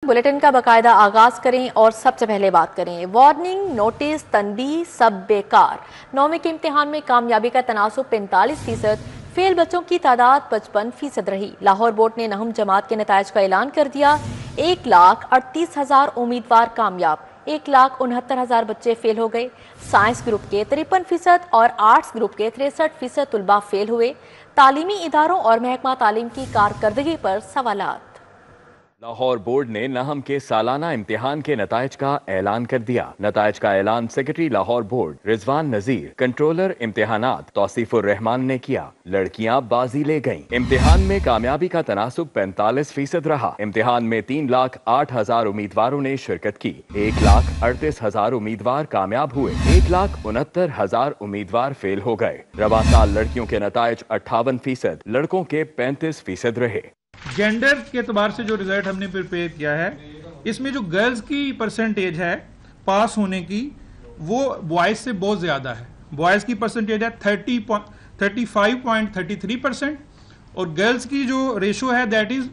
Bulletin का बाकायदा आगाज करें और सबसे पहले बात करें वार्निंग, नोटिस, तनबीह सब बेकार। 9वीं के इम्तिहान में कामयाबी का तनासुब 45%, फेल बच्चों की तादाद 55% रही। लाहौर बोर्ड ने नहम जमात के नताइज का ऐलान कर दिया। 1,38,000 उम्मीदवार कामयाब, 1,69,000 बच्चे फेल हो गए। साइंस ग्रुप के 53% और आर्ट्स ग्रुप के 63% तुलबा फेल हुए। तालीमी इदारों और महकमा तालीम की कारकर्दगी पर सवालात। लाहौर बोर्ड ने नहम के सालाना इम्तिहान के नताइज का ऐलान कर दिया। नताइज का ऐलान सेक्रेटरी लाहौर बोर्ड रिजवान नजीर, कंट्रोलर इम्तिहानात तौसीफुर रहमान ने किया। लड़कियां बाजी ले गईं। इम्तिहान में कामयाबी का तनासुब 45% रहा। इम्तिहान में 3,08,000 उम्मीदवारों ने शिरकत की। 1,38,000 उम्मीदवार कामयाब हुए। 1,69,000 उम्मीदवार फेल हो गए। रवा साल लड़कियों के नताइज 58%, लड़कों के 35% रहे। जेंडर के एतबार से जो रिजल्ट हमने प्रिपेयर किया है, इसमें जो गर्ल्स की परसेंटेज है पास होने की वो बॉयज़ से बहुत ज़्यादा है। बॉयज़ की परसेंटेज है 35.33% और गर्ल्स की जो रेशो है that is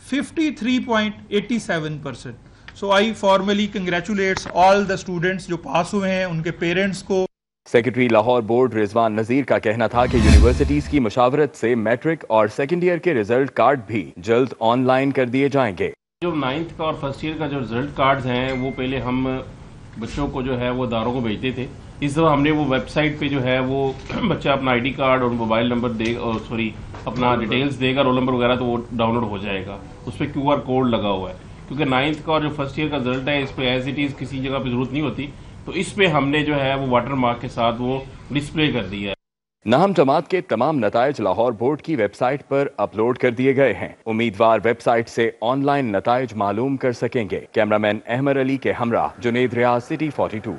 53.87%। So I formally congratulates all the students जो पास हुए हैं, उनके पेरेंट्स को। सेक्रेटरी लाहौर बोर्ड रिजवान नजीर का कहना था कि यूनिवर्सिटीज की मुशावरत से मैट्रिक और सेकेंड ईयर के रिजल्ट कार्ड भी जल्द ऑनलाइन कर दिए जाएंगे। जो 9th का और फर्स्ट ईयर का जो रिजल्ट कार्ड्स हैं वो पहले हम बच्चों को जो है वो इदारों को भेजते थे। इस दफ़ा हमने वो वेबसाइट पे जो है वो बच्चा अपना आईडी कार्ड और मोबाइल नंबर देगा और अपना डिटेल्स देगा, रोल नंबर वगैरह, तो वो डाउनलोड हो जाएगा। उस पर QR कोड लगा हुआ है, क्योंकि 9th का और जो फर्स्ट ईयर का रिजल्ट है इस पर एज इट इज़ किसी जगह पर जरूरत नहीं होती, तो इस पे हमने जो है वो वाटर मार्क के साथ वो डिस्प्ले कर दिया है। नहम जमात के तमाम नताइज लाहौर बोर्ड की वेबसाइट पर अपलोड कर दिए गए हैं। उम्मीदवार वेबसाइट से ऑनलाइन नताइज मालूम कर सकेंगे। कैमरामैन अहमद अली के हमरा जुनेद रियाज, सिटी 42।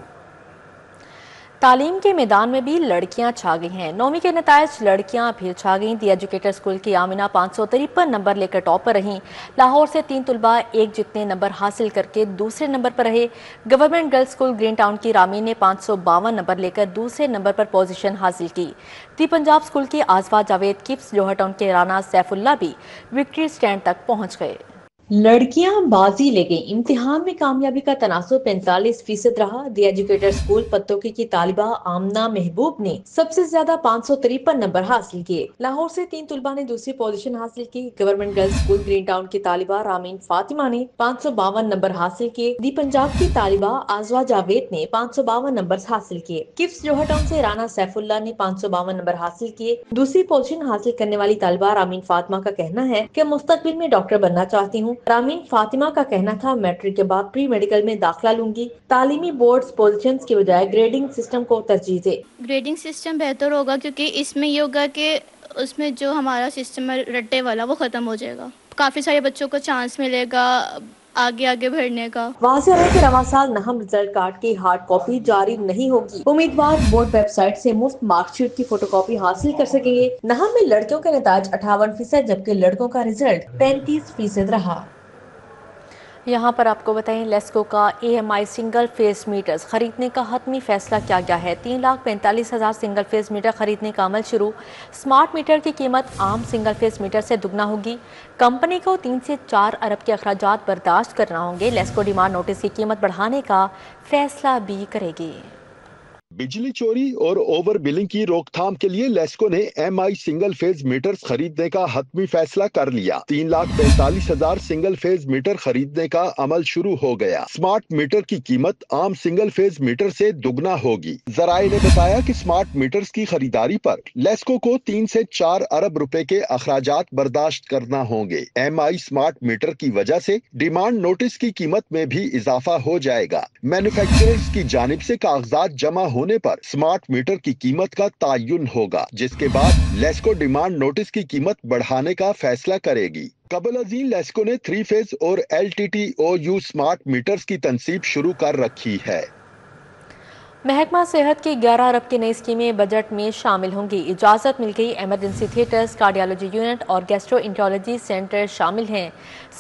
तालीम के मैदान में भी लड़कियां छा गई हैं। 9वीं के नताइज लड़कियां फिर छा गईं। दी एजुकेटर स्कूल की आमिना 553 नंबर लेकर टॉपर रहीं। लाहौर से 3 तुलबा एक जितने नंबर हासिल करके दूसरे नंबर पर रहे। Government girls school green town की रामी ने 552 नंबर लेकर दूसरे नंबर पर पोजीशन हासिल की। दी पंजाब स्कूल की आजवा जावेद, किप्स जोहर टाउन के राना सैफुल्ला भी विक्ट्री स्टैंड तक पहुंच गए। लड़कियां बाजी ले गईं। इम्तिहान में कामयाबी का तनासुब 45% रहा। दी एजुकेटर स्कूल पत्तोकी की तालिबा आमना महबूब ने सबसे ज्यादा 553 नंबर हासिल किए। लाहौर से 3 तुलबा ने दूसरी पोजीशन हासिल की। Government girls school green town की तालिबा रामीन फातिमा ने 552 नंबर हासिल किए। दी पंजाब की तालिबा आजवा जावेद ने 552 नंबर हासिल किए। किप्स जोहर टाउन से राना सैफुल्ला ने 552 नंबर हासिल किए। दूसरी पोजीशन हासिल करने वाली तालिबा रामीन फातिमा का कहना है कि मुस्तकबिल में डॉक्टर बनना चाहती हूँ। रामीन फातिमा का कहना था मैट्रिक के बाद प्री मेडिकल में दाखिला लूंगी। तालीमी बोर्ड्स पोजीशंस की बजाय ग्रेडिंग सिस्टम को तरजीह दे। ग्रेडिंग सिस्टम बेहतर होगा क्योंकि इसमें ये होगा कि उसमें जो हमारा सिस्टम है रट्टे वाला वो खत्म हो जाएगा। काफी सारे बच्चों को चांस मिलेगा आगे आगे बढ़ने का। वाज़ेह है कि रवा साल नहम रिजल्ट कार्ड की हार्ड कॉपी जारी नहीं होगी। उम्मीदवार बोर्ड वेबसाइट से मुफ्त मार्कशीट की फोटोकॉपी हासिल कर सकेंगे। नहम में लड़कियों के नताज 58% जबकि लड़कों का रिजल्ट 35% रहा। यहाँ पर आपको बताएं लेस्को का AMI सिंगल फेस मीटर्स खरीदने का हतमी फैसला किया गया है। 3,45,000 सिंगल फेस मीटर खरीदने का अमल शुरू। स्मार्ट मीटर की कीमत आम सिंगल फेस मीटर से दुगना होगी। कंपनी को 3 से 4 अरब के अखराजात बर्दाश्त करना होंगे। लेस्को डिमांड नोटिस की कीमत बढ़ाने का फैसला भी करेगी। बिजली चोरी और ओवर बिलिंग की रोकथाम के लिए लेस्को ने MI सिंगल फेज मीटर्स खरीदने का हतमी फैसला कर लिया। 3,45,000 सिंगल फेज मीटर खरीदने का अमल शुरू हो गया। स्मार्ट मीटर की कीमत आम सिंगल फेज मीटर से दुगना होगी। जराये ने बताया कि स्मार्ट मीटर्स की खरीदारी पर लेस्को को 3 से 4 अरब रुपए के अखराजात बर्दाश्त करना होंगे। MI स्मार्ट मीटर की वजह से डिमांड नोटिस की कीमत में भी इजाफा हो जाएगा। मैन्युफैक्चरर्स की जानिब से कागजात जमा होने पर स्मार्ट मीटर की कीमत का तायुन होगा, जिसके बाद लेस्को डिमांड नोटिस की कीमत बढ़ाने का फैसला करेगी। कबल अजीम लेस्को ने 3 फेज और LTTOU स्मार्ट मीटर्स की तनसीब शुरू कर रखी है। महकमा सेहत की 11 अरब की नई स्कीमें बजट में शामिल होंगी। इजाज़त मिल गई। एमरजेंसी थिएटर्स, कार्डियोलॉजी यूनिट और गैस्ट्रोइंट्रोलॉजी सेंटर शामिल हैं।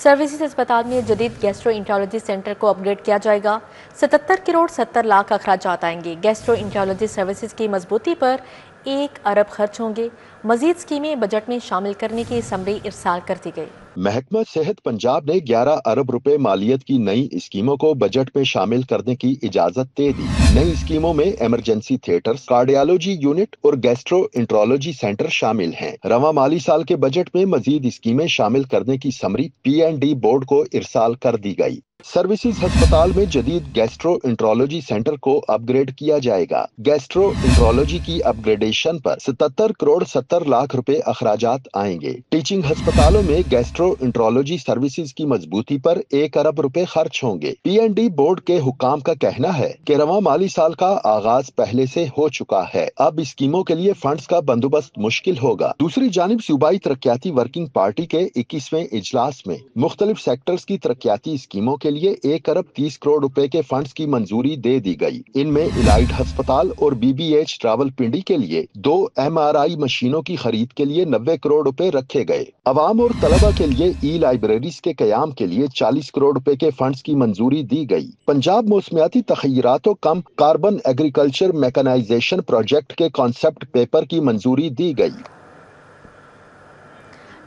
सर्विसेज अस्पताल में जदीद गैस्ट्रोइंट्रोलॉजी सेंटर को अपग्रेड किया जाएगा। 77 करोड़ 70 लाख अखराजात आएंगे। गैस्ट्रोइंट्रोलॉजी सर्विसेज की मजबूती पर 1 अरब खर्च होंगे। मजीद स्कीमें बजट में शामिल करने की समरी इरसाल कर दी गई। महकमा सेहत पंजाब ने 11 अरब रुपए मालियत की नई स्कीमों को बजट में शामिल करने की इजाजत दे दी। नई स्कीमों में इमरजेंसी थिएटर्स, कार्डियोलॉजी यूनिट और गैस्ट्रो इंट्रोलॉजी सेंटर शामिल हैं। रवां माली साल के बजट में मजीद स्कीमें शामिल करने की समरी P&D बोर्ड को इरसाल कर दी गई। सर्विसेज अस्पताल में जदीद गैस्ट्रो इंट्रोलॉजी सेंटर को अपग्रेड किया जाएगा। गैस्ट्रो इंट्रोलॉजी की अपग्रेडेशन पर 77 करोड़ 70 लाख रुपए अखराजात आएंगे। टीचिंग अस्पतालों में गैस्ट्रो इंट्रोलॉजी सर्विसेज की मजबूती पर 1 अरब रुपए खर्च होंगे। P&D बोर्ड के हुकाम का कहना है कि रवां माली साल का आगाज पहले से हो चुका है, अब स्कीमों के लिए फंड्स का बंदोबस्त मुश्किल होगा। दूसरी जानिब सूबाई तरक्याती वर्किंग पार्टी के 21वें इजलास में मुख्तलिफ सेक्टर्स की तरक्याती स्कीमों के लिए 1 अरब 30 करोड़ रुपए के फंड्स की मंजूरी दे दी गई। इनमें इलाइट अस्पताल और BBH रावलपिंडी के लिए 2 MRI मशीनों की खरीद के लिए 90 करोड़ रुपए रखे गए। अवाम और तलबा के लिए ई-लाइब्रेरीज के कयाम के लिए 40 करोड़ रुपए के फंड्स की मंजूरी दी गई। पंजाब मौसमियाती तखय्युरात कम कार्बन एग्रीकल्चर मैकेनाइजेशन प्रोजेक्ट के कॉन्सेप्ट पेपर की मंजूरी दी गई।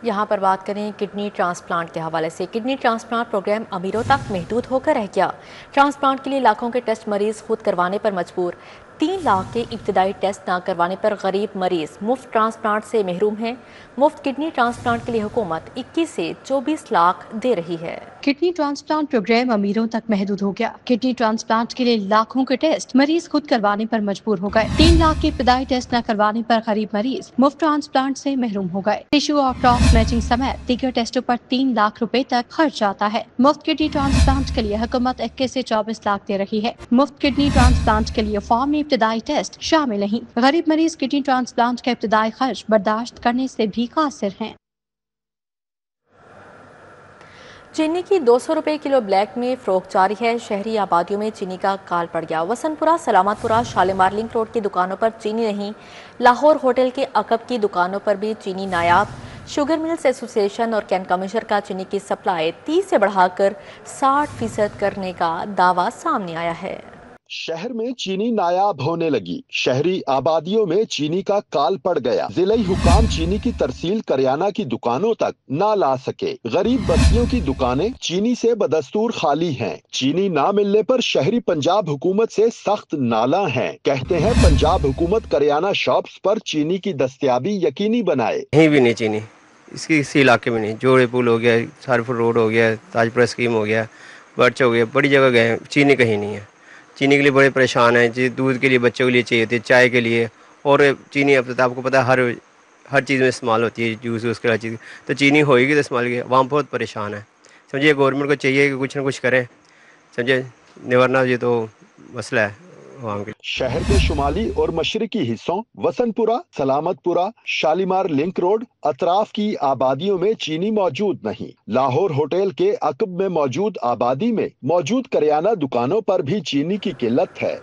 यहाँ पर बात करें किडनी ट्रांसप्लांट के हवाले से। किडनी ट्रांसप्लांट प्रोग्राम अमीरों तक महदूद होकर रह गया। ट्रांसप्लांट के लिए लाखों के टेस्ट मरीज खुद करवाने पर मजबूर। 3 लाख के इब्तदाई टेस्ट ना करवाने पर गरीब मरीज मुफ्त ट्रांसप्लांट से महरूम हैं। मुफ्त किडनी ट्रांसप्लांट के लिए हुकूमत 21 से 24 लाख दे रही है। किडनी ट्रांसप्लांट प्रोग्राम अमीरों तक महदूद हो गया। किडनी ट्रांसप्लांट के लिए लाखों के टेस्ट मरीज खुद करवाने पर मजबूर हो गए। 3 लाख के इब्तदाई टेस्ट न करवाने पर गरीब मरीज मुफ्त ट्रांसप्लांट से महरूम हो गए। टिश्यू और क्रॉस मैचिंग समेत दीगर टेस्टों पर 3 लाख रुपए तक खर्च आता है। मुफ्त किडनी ट्रांसप्लांट के लिए हुकूमत 21 से 24 लाख दे रही है। मुफ्त किडनी ट्रांसप्लांट के लिए फॉर्म में इब्तदाई टेस्ट शामिल नहीं। गरीब मरीज किडनी ट्रांसप्लांट का इब्तदाई खर्च बर्दाश्त करने से भी कासिर हैं। चीनी की 200 रुपए किलो ब्लैक में फरोख्त जारी है। शहरी आबादियों में चीनी का काल पड़ गया। वसंतपुरा, सलामतपुरा, शालीमार लिंक रोड की दुकानों पर चीनी नहीं। लाहौर होटल के अकब की दुकानों पर भी चीनी नायाब। शुगर मिल्स एसोसिएशन और कैन कमिश्नर का चीनी की सप्लाई 30 से बढ़ाकर 60% करने का दावा सामने आया है। शहर में चीनी नायाब होने लगी। शहरी आबादियों में चीनी का काल पड़ गया। जिलाई हुकाम चीनी की तरसील करियाना की दुकानों तक ना ला सके। गरीब बस्तियों की दुकानें चीनी से बदस्तूर खाली हैं। चीनी ना मिलने पर शहरी पंजाब हुकूमत से सख्त नाला हैं। कहते हैं पंजाब हुकूमत करियाना शॉप्स पर चीनी की दस्तयाबी यकीनी बनाए। कहीं भी नहीं चीनी, इसी इलाके में नहीं। जोड़े पुल हो गया, सारपुर रोड हो गया, ताजपुरा स्कीम हो गया, बर्च हो गया, बड़ी जगह गए, चीनी कहीं नहीं है। चीनी के लिए बड़े परेशान हैं। जी दूध के लिए बच्चों के लिए चाहिए थी, चाय के लिए, और चीनी अब तो आपको पता है हर चीज़ में इस्तेमाल होती है, जूस उसके हर चीज़, तो चीनी होएगी तो इस्तेमाल की। वहाँ बहुत परेशान है। समझिए गवर्नमेंट को चाहिए कि कुछ ना कुछ करें। समझे निवारना, ये तो मसला है वहाँ के। शहर के शुमाली और मशरकी हिस्सों वसंतपुरा, सलामतपुरा, शालीमार लिंक रोड अतराफ की आबादियों में चीनी मौजूद नहीं। लाहौर होटल के अकब में मौजूद आबादी में मौजूद करियाना दुकानों पर भी चीनी की किल्लत है।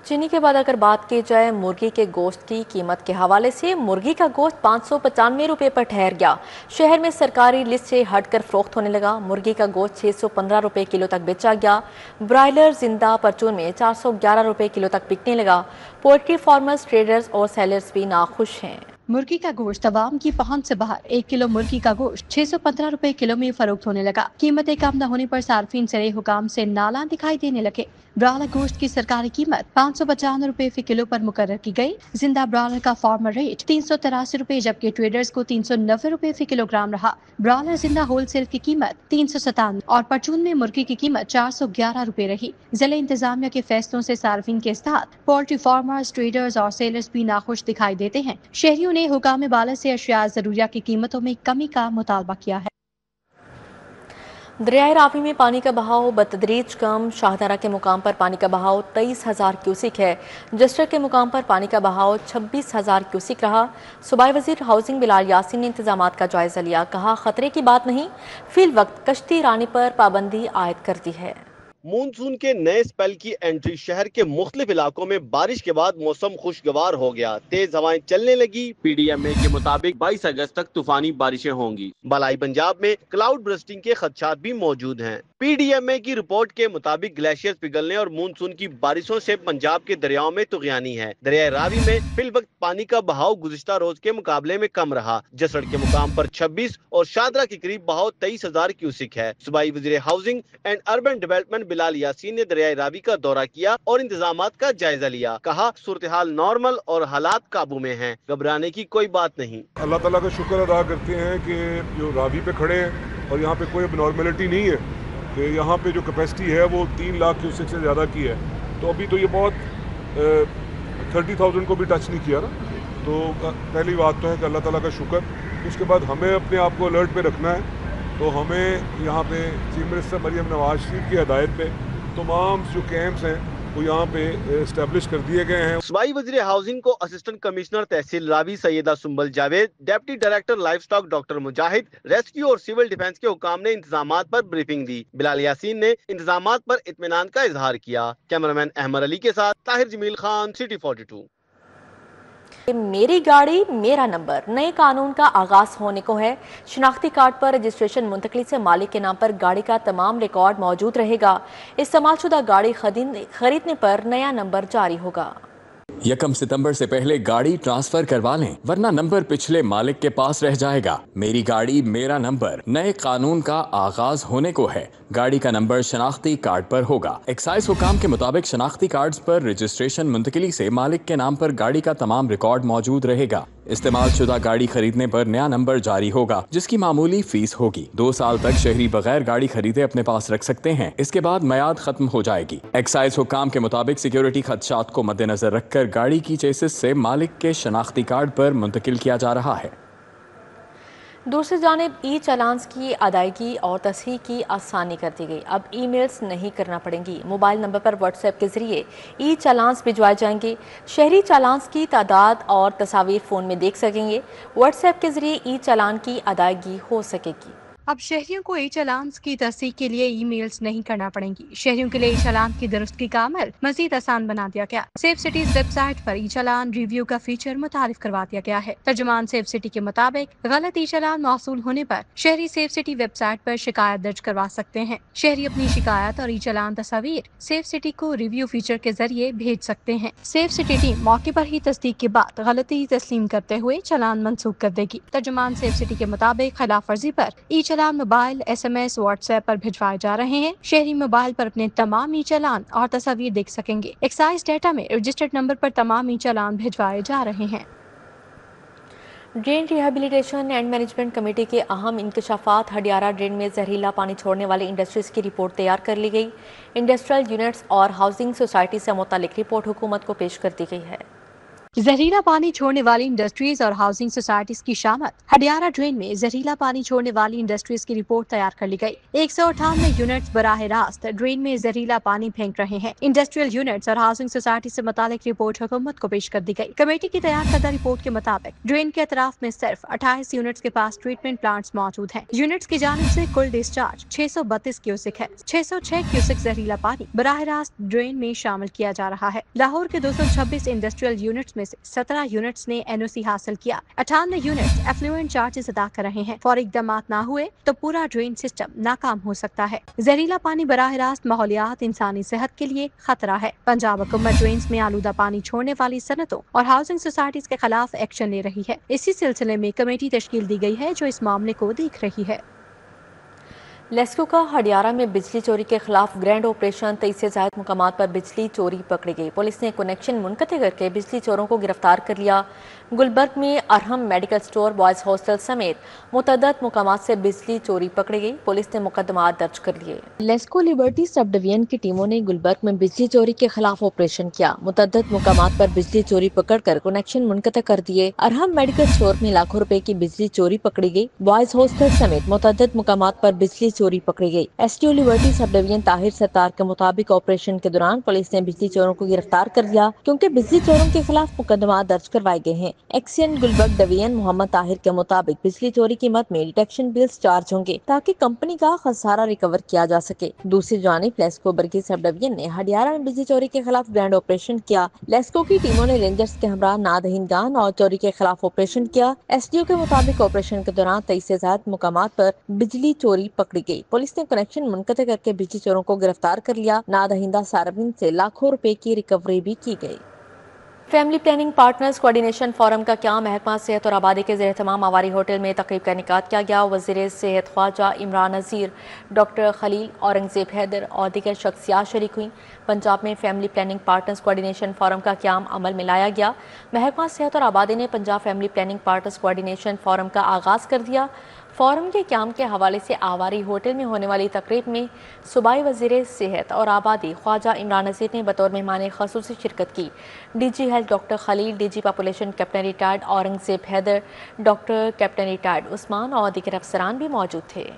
चीनी के बाद अगर बात की जाए मुर्गी के गोश्त की कीमत के हवाले से, मुर्गी का गोश्त 595 रुपये पर ठहर गया। शहर में सरकारी लिस्ट से हटकर फरोख्त होने लगा। मुर्गी का गोश्त 615 रुपये किलो तक बेचा गया। ब्रायलर जिंदा परचून में 411 रुपये किलो तक बिकने लगा। पोल्ट्री फार्मर्स, ट्रेडर्स और सेलर्स भी नाखुश हैं। मुर्गी का गोश्त अवाम की पहुंच से बाहर। 1 किलो मुर्गी का गोश्त 615 रुपए किलो में फरोख्त होने लगा। कीमतें कम न होने पर सार्फिन सरे हुकाम से नाला दिखाई देने लगे। ब्रायलर गोश्त की सरकारी कीमत 595 रुपए फी किलो पर मुकर्रर की गई। जिंदा ब्रायलर का फार्मर रेट 383 रुपए, जबकि ट्रेडर्स को 390 रुपए फी किलोग्राम रहा। ब्रायलर जिंदा होलसेल की कीमत 397 और परचून में मुर्गी की कीमत 411 रुपए रही। जिले इंतजामिया के फैसलों से सार्फिन के साथ पोल्ट्री फार्मर्स, ट्रेडर्स और सेलर्स भी नाखुश दिखाई देते हैं। शहरियों ने हुकाम बाला से अशिया जरूरिया की कीमतों में कमी का मुतालबा किया है। दरियाए रावी में पानी का बहाव बतदरीज कम। शाहदरा के मुकाम पर पानी का बहाव 23,000 क्यूसिक है। जस्टर के मुकाम पर पानी का बहाव 26,000 क्यूसिक रहा। सूबाई वजीर हाउसिंग बिलाल यासीन ने इंतजामात का जायजा लिया। कहा खतरे की बात नहीं, फिल वक्त कश्ती रानी पर पाबंदी आयद कर दी है। मानसून के नए स्पेल की एंट्री। शहर के मुख्तलिफ इलाकों में बारिश के बाद मौसम खुशगवार हो गया। तेज हवाएं चलने लगी। PDMA के मुताबिक 22 अगस्त तक तूफानी बारिशें होंगी। बलाई पंजाब में क्लाउड बर्स्टिंग के खदशात भी मौजूद हैं। PDMA की रिपोर्ट के मुताबिक ग्लेशियर पिघलने और मानसून की बारिशों से पंजाब के दरियाओं में तुगयानी है। दरिया रावी में फिल वक्त पानी का बहाव गुज़िश्ता रोज के मुकाबले में कम रहा। जसड़ के मुकाम पर 26 और शादरा के करीब बहाव 23,000 क्यूसिक है। सूबाई वज़ीर housing and urban development Bilal Yasin ने दरिया रावी का दौरा किया और इंतजामात का जायजा लिया। कहा सूरत-ए-हाल नॉर्मल और हालात काबू में हैं, घबराने की कोई बात नहीं। अल्लाह ताला का शुक्र अदा करते हैं कि जो रावी पे खड़े हैं और यहाँ पे कोई अबनॉर्मलिटी नहीं है कि यहाँ पे जो कैपेसिटी है वो 3 लाख क्यूसेक से ज़्यादा की है। तो अभी तो ये बहुत 30,000 को भी टच नहीं किया ना। तो पहली बात तो है कि अल्लाह ताला का शुक्र। उसके बाद हमें अपने आप को अलर्ट पे रखना है। तो हमें यहाँ पे चीफ मिनिस्टर मरियम नवाज शरीफ की हदायत पे तमाम जो कैंप्स हैं वो यहाँ पे एस्टेब्लिश कर दिए गए हैं। सूबाई वज़ीर हाउसिंग को assistant commissioner tehsil Ravi Syeda Sumbal Javed, deputy director livestock doctor Mujahid, rescue और सिविल डिफेंस के हुकाम ने इंतजामात पर ब्रीफिंग दी। बिलाल यासीन ने इंतजामात पर इत्मीनान का इजहार किया। कैमरामैन अहमद अली के साथ ताहिर जमील खान, सिटी 42। मेरी गाड़ी मेरा नंबर नए कानून का आगाज होने को है। शनाख्ती कार्ड पर रजिस्ट्रेशन मुंतकली से मालिक के नाम पर गाड़ी का तमाम रिकॉर्ड मौजूद रहेगा। इस्तेमालशुदा गाड़ी खरीदने पर नया नंबर जारी होगा। 1 सितंबर से पहले गाड़ी ट्रांसफर करवा लें, वरना नंबर पिछले मालिक के पास रह जाएगा। मेरी गाड़ी मेरा नंबर नए कानून का आगाज होने को है। गाड़ी का नंबर शनाख्ती कार्ड पर होगा। एक्साइज हुकाम के मुताबिक शनाख्ती कार्ड पर रजिस्ट्रेशन मुंतकिली से मालिक के नाम पर गाड़ी का तमाम रिकॉर्ड मौजूद रहेगा। इस्तेमाल शुदा गाड़ी खरीदने पर नया नंबर जारी होगा, जिसकी मामूली फीस होगी। 2 साल तक शहरी बगैर गाड़ी खरीदे अपने पास रख सकते हैं। इसके बाद मियाद खत्म हो जाएगी। एक्साइज हुकाम के मुताबिक सिक्योरिटी खदशात को मद्देनजर रखकर गाड़ी की चेसिस से मालिक के शनाख्ती कार्ड पर मुंतकिल किया जा रहा है। दूसरी जानिब ई चालान्स की अदायगी और तस्हीह की आसानी कर दी गई। अब ईमेल्स नहीं करना पड़ेंगी। मोबाइल नंबर पर व्हाट्सएप के जरिए ई चालान्स भिजवाए जाएंगे। शहरी चालान्स की तादाद और तस्वीर फ़ोन में देख सकेंगे। व्हाट्सएप के जरिए ई चालान की अदायगी हो सकेगी। अब शहरियों को ई चालान की तस्दीक के लिए ईमेल्स नहीं करना पड़ेंगी। शहरियों के लिए ई चालान की दुरुस्ती का अमल मजीद आसान बना दिया गया। सेफ सिटीज वेबसाइट पर ई चालान रिव्यू का फीचर मुतारिफ करवा दिया गया है। तर्जुमान सेफ सिटी के मुताबिक गलत ई चालान मौसूल होने पर शहरी सेफ सिटी वेबसाइट पर शिकायत दर्ज करवा सकते हैं। शहरी अपनी शिकायत और ई चालान तस्वीर सेफ सिटी को रिव्यू फीचर के जरिए भेज सकते हैं। सेफ सिटी टीम मौके पर ही तस्दीक के बाद गलती तस्लीम करते हुए चालान मंसूख कर देगी। तर्जुमान सेफ सिटी के मुताबिक खिलाफ वर्जी पर ई चालान मोबाइल, SMS, व्हाट्सएप पर भिजवाए जा रहे हैं। शहरी मोबाइल पर अपने तमाम ई चालान और तस्वीर देख सकेंगे। एक्साइज डेटा में रजिस्टर्ड नंबर पर तमाम ई चालान भिजवाए जा रहे हैं। Drain rehabilitation and management committee के अहम इंकशाफात। हडियारा ड्रेन में जहरीला पानी छोड़ने वाली इंडस्ट्रीज की रिपोर्ट तैयार कर ली गई। इंडस्ट्रियल यूनिट्स और हाउसिंग सोसाइटी से मुतालिक रिपोर्ट हुकूमत को पेश कर दी गई है। जहरीला पानी छोड़ने वाली इंडस्ट्रीज और हाउसिंग सोसाइटीज की शामत। हडियारा ड्रेन में जहरीला पानी छोड़ने वाली इंडस्ट्रीज की रिपोर्ट तैयार कर ली गई। 198 यूनिट्स बराह रास्त ड्रेन में जहरीला पानी फेंक रहे हैं। इंडस्ट्रियल यूनिट्स और हाउसिंग सोसाइटी से मुतालिक रिपोर्ट हुकूमत को पेश कर दी गई। कमेटी की तैयार करदा रिपोर्ट के मुताबिक ड्रेन के अतराफ में सिर्फ 28 यूनिट्स के पास ट्रीटमेंट प्लांट्स मौजूद हैं। यूनिट्स की जानिब से कुल डिस्चार्ज 632 क्यूसिक है। 606 क्यूसिक जहरीला पानी बराह रास्त ड्रेन में शामिल किया जा रहा है। लाहौर के 226 इंडस्ट्रियल यूनिट्स में से 17 यूनिट्स ने NOC हासिल किया। 98 यूनिट्स एफ्लुएंट चार्जेस अदा कर रहे हैं। फौरी इक़दामात न हुए तो पूरा ड्रेन सिस्टम नाकाम हो सकता है। जहरीला पानी बराह रास्त माहौलियात, इंसानी सेहत के लिए खतरा है। पंजाब हुकूमत ड्रेन्स में आलूदा पानी छोड़ने वाली सनतों और हाउसिंग सोसाइटीज के खिलाफ एक्शन ले रही है। इसी सिलसिले में कमेटी तश्कील दी गई है जो इस मामले को देख रही है। लेस्को का हडियारा में बिजली चोरी के खिलाफ ग्रैंड ऑपरेशन। 23 से ज्यादा मुकामात पर बिजली चोरी पकड़ी गई। पुलिस ने कनेक्शन मुनक़ते करके बिजली चोरों को गिरफ्तार कर लिया। गुलबर्ग में Arham medical store, boys hostel समेत मुतअद्दिद मुकामात से बिजली चोरी पकड़ी गई। पुलिस ने मुकदमा दर्ज कर लिए। लेस्को लिबर्टी सब डिवीजन की टीमों ने गुलबर्ग में बिजली चोरी के खिलाफ ऑपरेशन किया। मुतअद्दिद मुकामात पर बिजली चोरी पकड़कर कनेक्शन मुनक़ते कर दिए। अरहम मेडिकल स्टोर में लाखों रुपए की बिजली चोरी पकड़ी गई। बॉयज हॉस्टल समेत मुतअद्दिद मुकामात पर बिजली चोरी पकड़ी गई। STO liberty sub division Tahir Sattar के मुताबिक ऑपरेशन के दौरान पुलिस ने बिजली चोरों को गिरफ्तार कर लिया, क्योंकि बिजली चोरों के खिलाफ मुकदमा दर्ज करवाए गए हैं। एक्सियन गुलबर्ग डिवीजन मोहम्मद ताहिर के मुताबिक बिजली चोरी की मद में डिटेक्शन बिल्स चार्ज होंगे ताकि कंपनी का खसारा रिकवर किया जा सके। दूसरी जानिब लेस्को बर्गी सब डिवीजन ने हडियारा में बिजली चोरी के खिलाफ ग्रैंड ऑपरेशन किया। लेस्को की टीमों ने रेंजर्स के हमरा नादहिंगान और चोरी के खिलाफ ऑपरेशन किया। SDO के मुताबिक ऑपरेशन के दौरान 23 से ज्यादा मुकामात पर बिजली चोरी पकड़ी गई। पुलिस ने कनेक्शन मुनक़ते करके बिजली चोरों को गिरफ्तार कर लिया। नादहिंदा सार्वजनिक से लाखों रुपए की रिकवरी भी की गई। Family planning partners coordination forum का क्या महकमा सेहत और आबादी के ज़ेर तमाम आवारी होटल में तकरीब का इनेकाद किया गया। वज़ीर सेहत ख्वाजा इमरान नज़ीर, डॉक्टर खलील, औरंगज़ेब हैदर और दीगर शख्सियात शरीक हुई। पंजाब में family planning partners coordination forum का क़याम अमल में लाया गया। महकमा सेहत और आबादी ने Punjab family planning partners coordination forum का आगाज़ कर दिया। फोरम के क़याम के हवाले से आवारी होटल में होने वाली तकरीब में सूबाई वज़ीर सेहत और आबादी ख्वाजा इमरान नज़ीर ने बतौर मेहमान ख़ुसूसी शिरकत की। DG health doctor Khalil, DG population captain retired Aurangzeb Haider, doctor captain retired Usman और दीगर अफसरान भी मौजूद थे।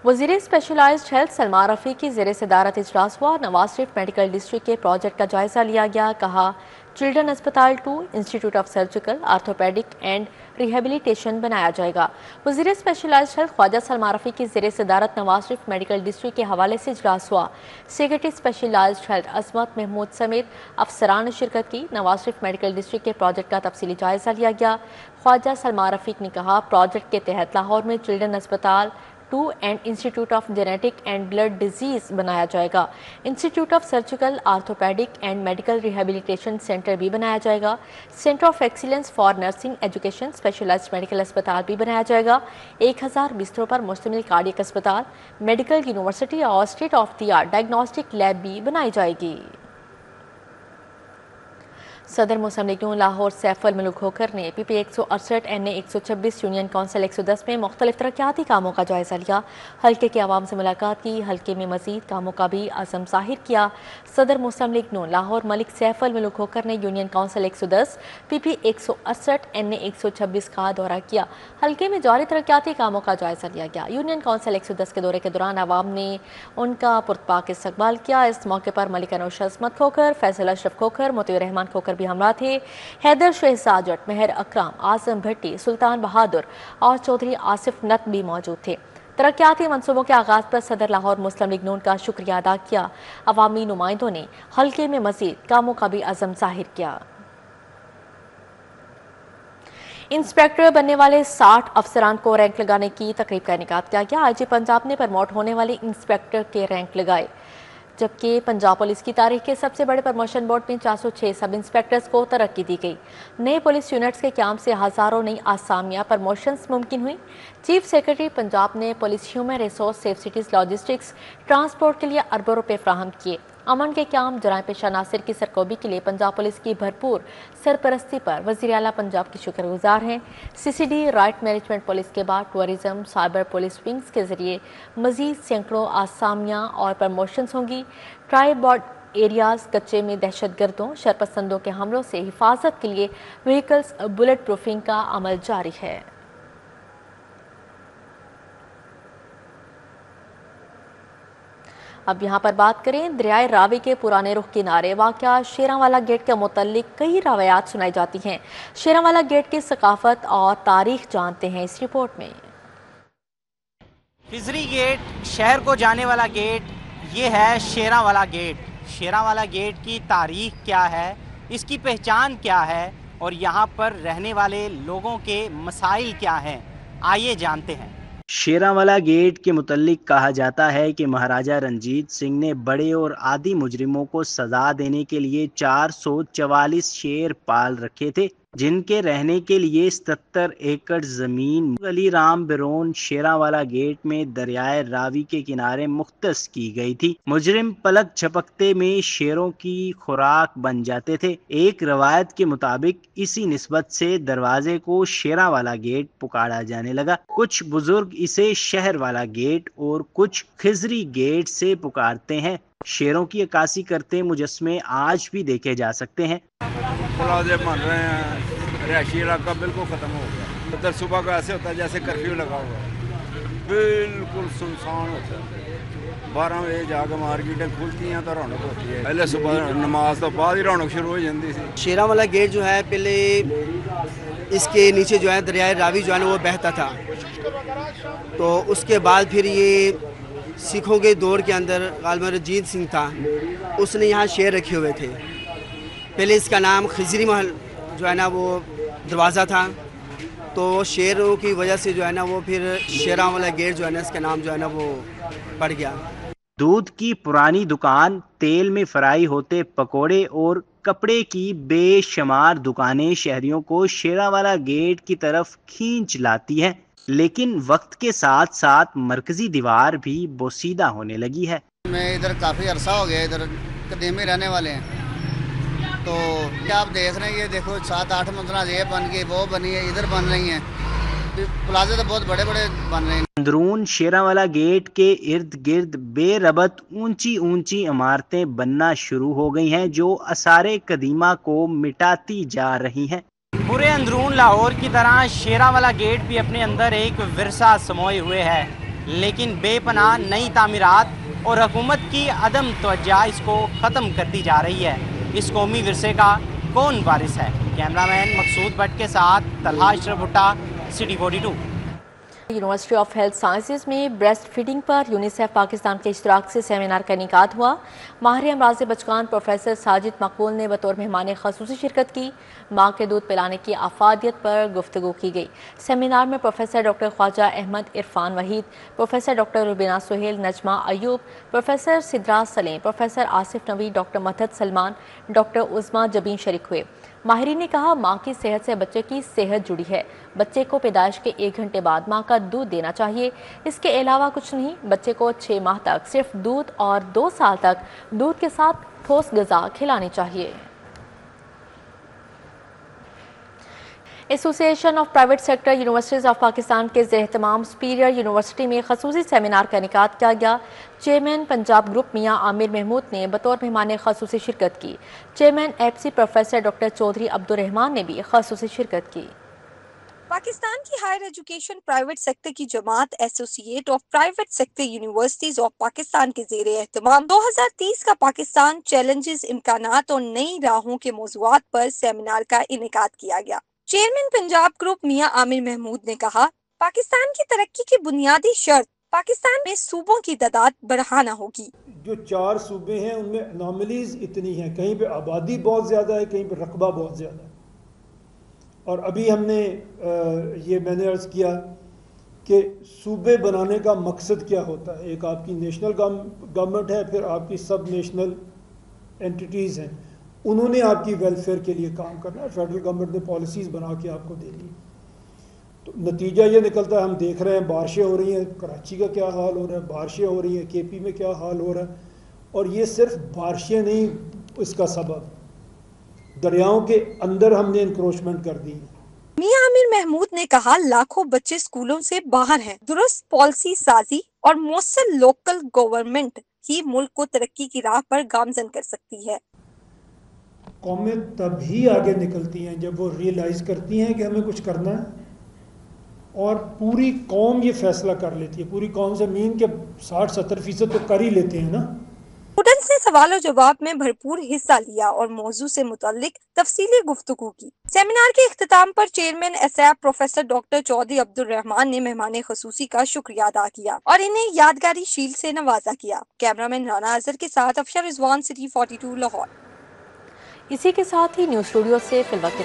वज़ीर स्पेशलाइज्ड हेल्थ सलमा रफ़ी की ज़ेर सदारत इजलास हुआ। नवाज शरीफ मेडिकल डिस्ट्रिक्ट के प्रोजेक्ट का जायज़ा लिया गया। कहा चिल्ड्रन अस्पताल 2 institute of surgical, orthopaedic and rehabilitation बनाया जाएगा। वज़ीर स्पेशलाइज्ड हेल्थ ख्वाजा सलमा रफ़ी की ज़ेर सदारत नवाज शरीफ मेडिकल डिस्ट्रिक्ट के हवाले से इजलास हुआ। सेक्रेटरी स्पेशलाइज्ड हेल्थ अजमत महमूद समेत अफसरान ने शिरकत की। नवाज शरीफ मेडिकल डिस्ट्रिक्ट के प्रोजेक्ट का तफसीली जायज़ा लिया गया। ख्वाजा सलमा रफ़ीक ने कहा प्रोजेक्ट के तहत लाहौर में चिल्ड्रन अस्पताल 2 and institute of genetic and blood disease बनाया जाएगा। Institute of surgical, orthopaedic and medical rehabilitation centre भी बनाया जाएगा। Centre of excellence for nursing education specialised medical अस्पताल भी बनाया जाएगा। 1000 बिस्तरों पर मुश्तमिल कार्डियक अस्पताल, मेडिकल यूनिवर्सिटी और state of the art diagnostic lab भी बनाई जाएगी। सदर मुस्लिम लीग नून लाहौर सैफुल मलूक होकर ने PP 168 NA 126 यूनियन काउंसिल 110 में मुख्तलिफ तरक्याती कामों का जायज़ा लिया। हल्के के आवाम से मुलाकात की। हल्के में मजीद कामों का भी अज़म ज़ाहिर किया। सदर मुस्लिम लीग नून लाहौर मलिक सैफुल मलूक होकर ने यूनियन काउंसिल 110 PP 168 NA 126 का दौरा किया। हल्के में जारी तरक्याती कामों का जायज़ा लिया गया। यूनियन काउंसिल 110 के दौरे के दौरान आवाम ने उनका पुरतपाक इस्तकबाल किया। इस मौके पर मलिक अनुश अज़मत खोखर, फैसल अशरफ खोखर, मोती रहमान खोखर भी हमरा थे। हैदर शहजाजट, मेहर अकराम, आजम भट्टी, सुल्तान बहादुर और चौधरी आसिफ नत भी मौजूद थे। तरक्याती मंसूबों के आगाज पर सदर लाहौर मुस्लिम लीग नून का शुक्रिया अदा किया। अवामी नुमाइंदों ने हल्के में मजीद कामों का भी अज़म जाहिर किया। इंस्पेक्टर बनने वाले 60 अफसरान को रैंक लगाने की तकरीब का इनेकाद किया गया। IG पंजाब ने प्रमोट होने वाले इंस्पेक्टर के रैंक लगाए, जबकि पंजाब पुलिस की तारीख के सबसे बड़े प्रमोशन बोर्ड में 406 सब इंस्पेक्टर्स को तरक्की दी गई। नए पुलिस यूनिट्स के क्याम से हज़ारों नई आसामियां प्रमोशंस मुमकिन हुई। चीफ सेक्रेटरी पंजाब ने police human resource, safe cities, logistics, transport के लिए अरबों रुपए फ्राहम किए। अमन के क्याम, जराए पेशा नासिर की सरकोबी के लिए पंजाब पुलिस की भरपूर सरपरस्ती पर वज़ीर आला पंजाब की शुक्रगुजार हैं। CCD, राइट मैनेजमेंट पुलिस के बाद टूरिज्म, साइबर पुलिस विंग्स के जरिए मजीद सैकड़ों आसामियां और प्रमोशंस होंगी। ट्राइबॉर्ड एरियाज कच्चे में दहशतगर्दों, शरपसंदों के हमलों से हिफाजत के लिए व्हीकल्स बुलेट प्रूफिंग का अमल जारी है। अब यहाँ पर बात करें दरियाए रावी के पुराने रुख किनारे वाक़या शेरांवाला गेट के मुतल्लिक कई रवायात सुनाई जाती हैं। शेरांवाला गेट की सकाफत और तारीख जानते हैं इस रिपोर्ट में। खिजरी गेट, शहर को जाने वाला गेट, ये है शेरांवाला गेट। शेरांवाला गेट की तारीख क्या है, इसकी पहचान क्या है और यहाँ पर रहने वाले लोगों के मसाइल क्या हैं, आइए जानते हैं। शेरांवाला गेट के मुतल्लिक कहा जाता है कि महाराजा रंजीत सिंह ने बड़े और आदी मुजरिमों को सजा देने के लिए 444 शेर पाल रखे थे, जिनके रहने के लिए 77 एकड़ जमीन अली राम बिरोन शेरांवाला गेट में दरियाए रावी के किनारे मुख्तस की गई थी। मुजरिम पलक झपकते में शेरों की खुराक बन जाते थे। एक रवायत के मुताबिक इसी निस्बत से दरवाजे को शेरांवाला गेट पुकारा जाने लगा। कुछ बुजुर्ग इसे शहर वाला गेट और कुछ खिजरी गेट से पुकारते हैं। शेरों की अक्कासी करते मुजस्मे आज भी देखे जा सकते हैं। मुलाजिम बन रहे हैं, रिहायशी इलाका बिल्कुल ख़त्म हो गया। उधर सुबह का ऐसे होता है जैसे कर्फ्यू लगा हुआ, बिल्कुल सुनसान होता है। 12 بجے جا کے مارکیٹیں کھلتی ہیں تو رونق ہوتی ہے. پہلے صبح نماز تو بعد ہی رونق شروع ہو جاتی تھی. شیراں والا گیٹ جو ہے پہلے اس کے نیچے جو ہے دریائے راوی جو ہے نا وہ بہتا تھا، تو اس کے بعد پھر یہ سکھوں کے دور کے اندر غالباً رنجیت سنگھ تھا، اس نے یہاں شیر رکھے ہوئے تھے. پہلے اس کا نام خضری محل جو ہے نا وہ دروازہ تھا، تو شیروں کی وجہ سے جو ہے نا وہ پھر شیراں والا گیٹ جو ہے نا اس کا نام جو ہے نا وہ پڑ گیا. دودھ کی پرانی دکان، تیل میں فرائی ہوتے پکوڑے اور کپڑے کی بے شمار دکانیں شہریوں کو شیراں والا گیٹ کی طرف کھینچ لاتی ہیں، لیکن وقت کے ساتھ ساتھ مرکزی دیوار بھی بوسیدہ ہونے لگی ہے. میں ادھر کافی عرصہ ہو گیا، ادھر قدیمی رہنے والے ہیں، تو کیا آپ دیکھ رہے ہیں، یہ دیکھو 7-8 منزلہ یہ بن گئی، وہ بنی ہے، ادھر بن رہی ہیں، پلازے تو بہت بڑے بڑے بن رہے ہیں. اندرون شیراں والا گیٹ کے ارد گرد بے ربط اونچی اونچی عمارتیں بننا شروع ہو گئی ہیں جو آثار قدیمہ کو مٹاتی جا رہی ہیں. پورے اندرون لاہور کی طرح شیراں والا گیٹ بھی اپنے اندر ایک ورثہ سموئے ہوئے ہے، لیکن بے پناہ نئی تعمیرات اور حکومت کی عدم توجہ اس کو ختم کرتی جا رہی ہے. اس قومی ورثے کا کون وارث ہے؟ کیمرہ مین مقصود بٹ کے ساتھ Talha Ashraf Bhatta, city 42. University of health sciences میں بریسٹ فیڈنگ پر یونیسیف پاکستان کے اشتراک سے سیمینار کا انعقاد ہوا. ماہر امراض بچگان پروفیسر ساجد مقبول نے بطور مہمان خصوصی شرکت کی. ماں کے دودھ پلانے کی افادیت پر گفتگو کی گئی. سیمینار میں professor doctor Khawaja Ahmed Irfan Waheed, professor doctor Rubina Sohail, Najma Ayub, professor Sidra Saleem, professor Asif Nawi, doctor Midhat Salman, doctor Uzma Jabeen شریک ہوئے. ماہرین نے کہا ماں کی صحت سے بچے کی صحت جڑی ہے. بچے کو پیدائش کے 1 گھنٹے بعد ماں کا دودھ دینا چاہیے، اس کے علاوہ کچھ نہیں. بچے کو 6 ماہ تک صرف دودھ اور 2 سال تک دودھ کے ساتھ ٹھوس غذا کھلانی چاہیے. ایسوسی ایشن of private sector universities of Pakistan کے زیر اہتمام سپیریئر یونیورسٹی میں خصوصی سیمینار کا انعقاد کیا گیا. چیئرمین پنجاب گروپ میاں عامر محمود نے بطور مہمان خصوصی شرکت کی. Chairman F C professor doctor Chaudhry Abdul Rahman نے بھی خصوصی شرکت کی. پاکستان کی ہائر ایجوکیشن پرائیویٹ سیکٹر کی جماعت associate of private sector universities of Pakistan کے زیر اہتمام 2030 کا پاکستان چیلنجز، امکانات اور نئی راہوں کے موضوعات پر سیمینار کا انعقاد کیا گیا. چیئرمین پنجاب گروپ میاں عامر محمود نے کہا پاکستان کی ترقی کی بنیادی شرط پاکستان میں صوبوں کی تعداد بڑھانا ہوگی. جو 4 صوبے ہیں ان میں انوملیز اتنی ہیں، کہیں پہ آبادی بہت زیادہ ہے، کہیں پہ رقبہ بہت زیادہ ہے. اور ابھی ہم نے یہ میں نے عرض کیا کہ صوبے بنانے کا مقصد کیا ہوتا ہے. ایک آپ کی نیشنل گورنمنٹ ہے، پھر آپ کی سب نیشنل انٹیٹیز ہیں، انہوں نے آپ کی ویلفیئر کے لیے کام کرنا ہے. فیڈرل گورنمنٹ نے پالیسیز بنا کے آپ کو دینی. تو نتیجہ یہ نکلتا ہے، ہم دیکھ رہے ہیں بارشیں ہو رہی ہیں، کراچی کا کیا حال ہو رہا ہے، بارشیں ہو رہی ہیں کے پی میں کیا حال ہو رہا ہے. اور یہ صرف بارشیں نہیں اس کا سبب، دریاؤں کے اندر ہم نے انکروچمنٹ کر دی. میاں عامر محمود نے کہا لاکھوں بچے اسکولوں سے باہر ہیں. درست پالیسی سازی اور مؤثر لوکل گورنمنٹ ہی ملک کو ترقی کی راہ پر گامزن کر سکتی ہے. قومیں تب ہی آگے نکلتی ہیں جب وہ ریئلائز کرتی ہیں کہ ہمیں کچھ کرنا ہے، اور پوری قوم یہ فیصلہ کر لیتی ہے. پوری قوم سے مین کے 60-70% تو کر ہی لیتے ہیں نا. اسٹوڈنٹس نے سوال و جواب میں بھرپور حصہ لیا اور موضوع سے متعلق تفصیلی گفتگو کی. سیمینار کے اختتام پر چیئرمین ایسیاب پروفیسر ڈاکٹر چودھری عبدالرحمان نے مہمان خصوصی کا شکریہ ادا کیا اور انہیں یادگاری شیلڈ سے نوازا کیا. کیمرامین رانا اظہر کے ساتھ افشار رضوان، سٹی 42 لاہور. اسی کے ساتھ ہی نیوز اسٹوڈیو سے فی الوقت